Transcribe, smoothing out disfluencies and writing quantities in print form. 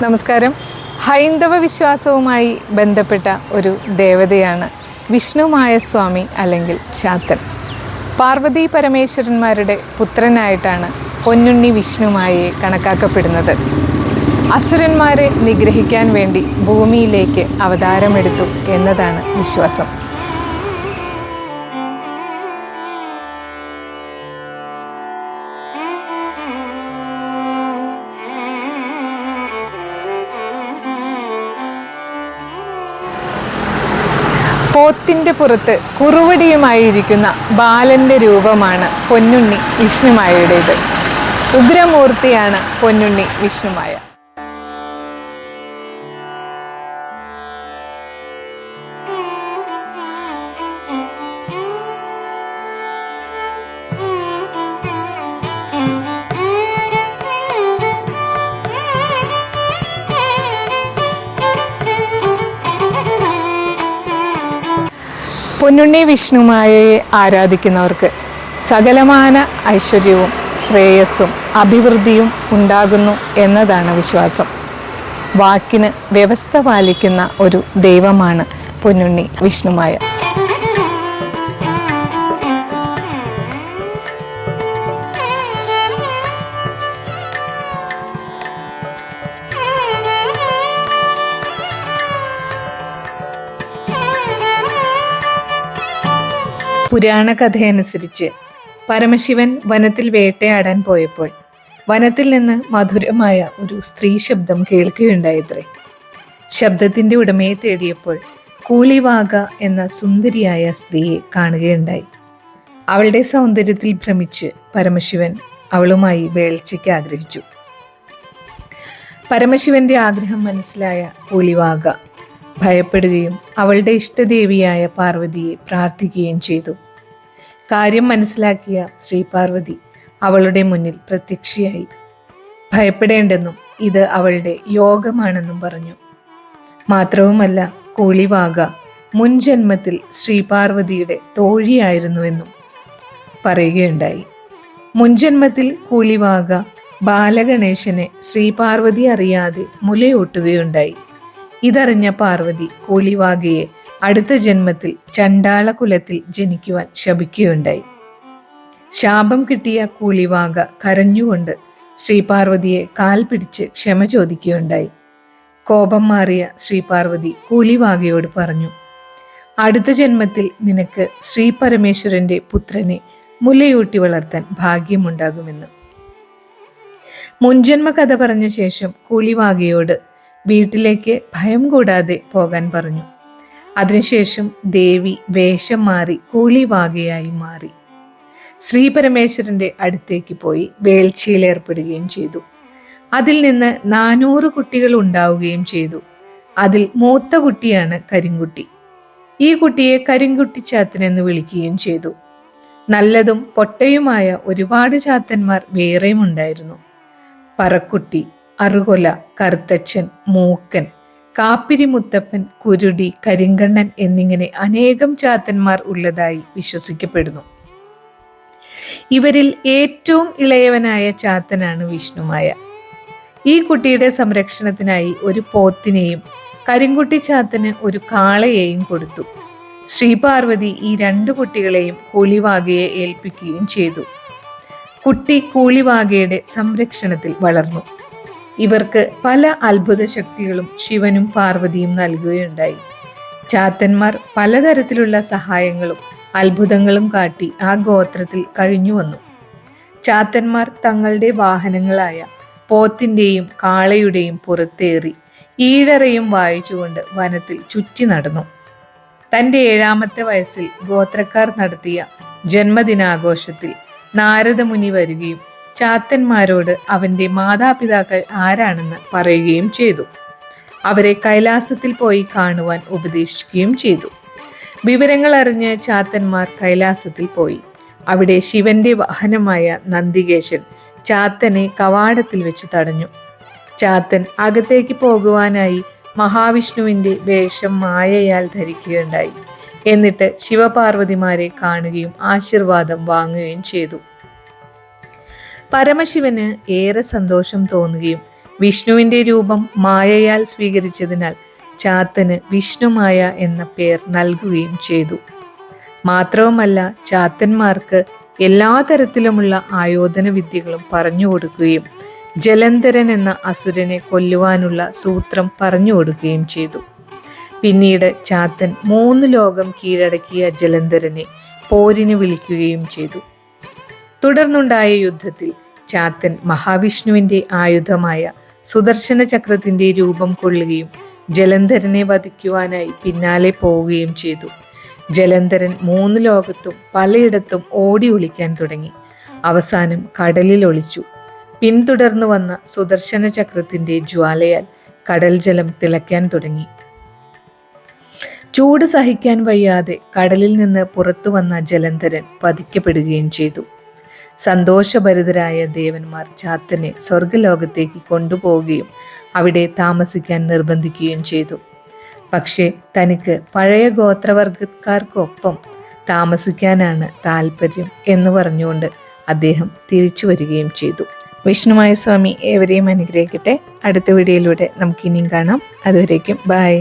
നമസ്കാരം. ഹൈന്ദവ വിശ്വാസവുമായി ബന്ധപ്പെട്ട ഒരു ദേവതയാണ് വിഷ്ണുമായ സ്വാമി അല്ലെങ്കിൽ ചാത്തൻ. പാർവതി പരമേശ്വരന്മാരുടെ പുത്രനായിട്ടാണ് പൊന്നുണ്ണി വിഷ്ണുമായയെ കണക്കാക്കപ്പെടുന്നത്. അസുരന്മാരെ നിഗ്രഹിക്കാൻ വേണ്ടി ഭൂമിയിലേക്ക് അവതാരമെടുത്തു എന്നതാണ് വിശ്വാസം. പോത്തിൻ്റെ പുറത്ത് കുറുവടിയുമായിരിക്കുന്ന ബാലൻ്റെ രൂപമാണ് പൊന്നുണ്ണി വിഷ്ണുമായയുടേത്. ഉഗ്രമൂർത്തിയാണ് പൊന്നുണ്ണി വിഷ്ണുമായ. പൊന്നുണ്ണി വിഷ്ണുമായയെ ആരാധിക്കുന്നവർക്ക് സകലമാന ഐശ്വര്യവും ശ്രേയസ്സും അഭിവൃദ്ധിയും ഉണ്ടാകുന്നു എന്നതാണ് വിശ്വാസം. വാക്കിന് വ്യവസ്ഥ പാലിക്കുന്ന ഒരു ദൈവമാണ് പൊന്നുണ്ണി വിഷ്ണുമായ. പുരാണ കഥയനുസരിച്ച് പരമശിവൻ വനത്തിൽ വേട്ടയാടാൻ പോയപ്പോൾ വനത്തിൽ നിന്ന് മധുരമായ ഒരു സ്ത്രീ ശബ്ദം കേൾക്കുകയുണ്ടായത്രേ. ശബ്ദത്തിൻ്റെ ഉടമയെ തേടിയപ്പോൾ കൂളിവാക എന്ന സുന്ദരിയായ സ്ത്രീയെ കാണുകയുണ്ടായി. അവളുടെ സൗന്ദര്യത്തിൽ ഭ്രമിച്ച് പരമശിവൻ അവളുമായി വേൾച്ചയ്ക്ക് ആഗ്രഹിച്ചു. പരമശിവന്റെ ആഗ്രഹം മനസ്സിലായ കൂളിവാക ഭയപ്പെടുകയും അവളുടെ ഇഷ്ടദേവിയായ പാർവതിയെ പ്രാർത്ഥിക്കുകയും ചെയ്തു. കാര്യം മനസ്സിലാക്കിയ ശ്രീപാർവതി അവളുടെ മുന്നിൽ പ്രത്യക്ഷയായി. ഭയപ്പെടേണ്ടെന്നും ഇത് അവളുടെ യോഗമാണെന്നും പറഞ്ഞു. മാത്രവുമല്ല, കൂളിവാക മുൻജന്മത്തിൽ ശ്രീപാർവതിയുടെ തോഴിയായിരുന്നുവെന്നും പറയുകയുണ്ടായി. മുൻജന്മത്തിൽ കൂളിവാക ബാലഗണേശനെ ശ്രീപാർവതി അറിയാതെ മുലയൂട്ടുകയുണ്ടായി. ഇതറിഞ്ഞ പാർവതി കൂളിവാകയെ അടുത്ത ജന്മത്തിൽ ചണ്ടാള കുലത്തിൽ ജനിക്കുവാൻ ശപിക്കുകയുണ്ടായി. ശാപം കിട്ടിയ കൂളിവാക കരഞ്ഞുകൊണ്ട് ശ്രീപാർവതിയെ കാൽ പിടിച്ച് ക്ഷമ ചോദിക്കുകയുണ്ടായി. കോപം മാറിയ ശ്രീപാർവതി കൂളിവാകയോട് പറഞ്ഞു, അടുത്ത ജന്മത്തിൽ നിനക്ക് ശ്രീ പരമേശ്വരന്റെ പുത്രനെ മുലയൂട്ടി വളർത്താൻ ഭാഗ്യമുണ്ടാകുമെന്ന്. മുൻജന്മ കഥ പറഞ്ഞ ശേഷം കൂളിവാകയോട് വീട്ടിലേക്ക് ഭയം കൂടാതെ പോകാൻ പറഞ്ഞു. അതിനുശേഷം ദേവി വേഷം മാറി കൂളിവാകയായി മാറി ശ്രീ പരമേശ്വരന്റെ അടുത്തേക്ക് പോയി വേൾച്ചയിൽ ഏർപ്പെടുകയും ചെയ്തു. അതിൽ നിന്ന് 400 കുട്ടികൾ ഉണ്ടാവുകയും ചെയ്തു. അതിൽ മൂത്ത കുട്ടിയാണ് കരിങ്കുട്ടി. ഈ കുട്ടിയെ കരിങ്കുട്ടി ചാത്തൻ എന്ന് വിളിക്കുകയും ചെയ്തു. നല്ലതും പൊട്ടയുമായ ഒരുപാട് ചാത്തന്മാർ വേറെയും ഉണ്ടായിരുന്നു. പറക്കുട്ടി, അറുകൊല, കറുത്തച്ഛൻ, മൂക്കൻ, കാപ്പിരി മുത്തപ്പൻ, കുരുടി, കരിങ്കണ്ണൻ എന്നിങ്ങനെ അനേകം ചാത്തന്മാർ ഉള്ളതായി വിശ്വസിക്കപ്പെടുന്നു. ഇവരിൽ ഏറ്റവും ഇളയവനായ ചാത്തനാണ് വിഷ്ണുമായ. ഈ കുട്ടിയുടെ സംരക്ഷണത്തിനായി ഒരു പോത്തിനെയും കരിങ്കുട്ടി ചാത്തന് ഒരു കാളയെയും കൊടുത്തു. ശ്രീപാർവതി ഈ 2 കുട്ടികളെയും കൂളിവാകയെ ഏൽപ്പിക്കുകയും ചെയ്തു. കുട്ടി കൂളിവാകയുടെ സംരക്ഷണത്തിൽ വളർന്നു. ഇവർക്ക് പല അത്ഭുത ശക്തികളും ശിവനും പാർവതിയും നൽകുകയുണ്ടായി. ചാത്തന്മാർ പലതരത്തിലുള്ള സഹായങ്ങളും അത്ഭുതങ്ങളും കാട്ടി ആ ഗോത്രത്തിൽ കഴിഞ്ഞു വന്നു. ചാത്തന്മാർ തങ്ങളുടെ വാഹനങ്ങളായ പോത്തിൻ്റെയും കാളയുടെയും പുറത്തേറി ഈഴറയും വായിച്ചുകൊണ്ട് വനത്തിൽ ചുറ്റി നടന്നു. തൻ്റെ 7ാമത്തെ വയസ്സിൽ ഗോത്രക്കാർ നടത്തിയ ജന്മദിനാഘോഷത്തിൽ നാരദമുനി വരികയും ചാത്തന്മാരോട് അവൻ്റെ മാതാപിതാക്കൾ ആരാണെന്ന് പറയുകയും ചെയ്തു. അവരെ കൈലാസത്തിൽ പോയി കാണുവാൻ ഉപദേശിക്കുകയും ചെയ്തു. വിവരങ്ങൾ അറിഞ്ഞ് ചാത്തന്മാർ കൈലാസത്തിൽ പോയി. അവിടെ ശിവന്റെ വാഹനമായ നന്ദികേശൻ ചാത്തനെ കവാടത്തിൽ വെച്ച് തടഞ്ഞു. ചാത്തൻ അകത്തേക്ക് പോകുവാനായി മഹാവിഷ്ണുവിൻ്റെ വേഷം മായയാൽ ധരിക്കുകയുണ്ടായി. എന്നിട്ട് ശിവപാർവതിമാരെ കാണുകയും ആശീർവാദം വാങ്ങുകയും ചെയ്തു. പരമശിവന് ഏറെ സന്തോഷം തോന്നുകയും വിഷ്ണുവിൻ്റെ രൂപം മായയാൽ സ്വീകരിച്ചതിനാൽ ചാത്തന് വിഷ്ണുമായ എന്ന പേർ നൽകുകയും ചെയ്തു. മാത്രവുമല്ല, ചാത്തന്മാർക്ക് എല്ലാ തരത്തിലുമുള്ള ആയോധന വിദ്യകളും പറഞ്ഞു കൊടുക്കുകയും ജലന്ധരൻ എന്ന അസുരനെ കൊല്ലുവാനുള്ള സൂത്രം പറഞ്ഞു കൊടുക്കുകയും ചെയ്തു. പിന്നീട് ചാത്തൻ 3 ലോകം കീഴടക്കിയ ജലന്ധരനെ പോരിന് വിളിക്കുകയും ചെയ്തു. തുടർന്നുണ്ടായ യുദ്ധത്തിൽ ചാത്തൻ മഹാവിഷ്ണുവിൻ്റെ ആയുധമായ സുദർശന ചക്രത്തിൻ്റെ രൂപം കൊള്ളുകയും ജലന്ധരനെ വധിക്കുവാനായി പിന്നാലെ പോവുകയും ചെയ്തു. ജലന്ധരൻ 3 ലോകത്തും പലയിടത്തും ഓടി ഒളിക്കാൻ തുടങ്ങി. അവസാനം കടലിൽ ഒളിച്ചു. പിന്തുടർന്നു വന്ന സുദർശന ചക്രത്തിൻ്റെ ജ്വാലയാൽ കടൽ ജലം തിളയ്ക്കാൻ തുടങ്ങി. ചൂട് സഹിക്കാൻ വയ്യാതെ കടലിൽ നിന്ന് പുറത്തു വന്ന ജലന്ധരൻ വധിക്കപ്പെടുകയും ചെയ്തു. സന്തോഷഭരിതരായ ദേവന്മാർ ചാത്തനെ സ്വർഗലോകത്തേക്ക് കൊണ്ടുപോവുകയും അവിടെ താമസിക്കാൻ നിർബന്ധിക്കുകയും ചെയ്തു. പക്ഷേ തനിക്ക് പഴയ ഗോത്രവർഗക്കാർക്കൊപ്പം താമസിക്കാനാണ് താല്പര്യം എന്ന് പറഞ്ഞുകൊണ്ട് അദ്ദേഹം തിരിച്ചു വരികയും ചെയ്തു. വിഷ്ണുമായ സ്വാമി ഏവരെയും അനുഗ്രഹിക്കട്ടെ. അടുത്ത വീഡിയോയിലൂടെ നമുക്ക് ഇനിയും കാണാം. അതുവരേക്കും ബൈ.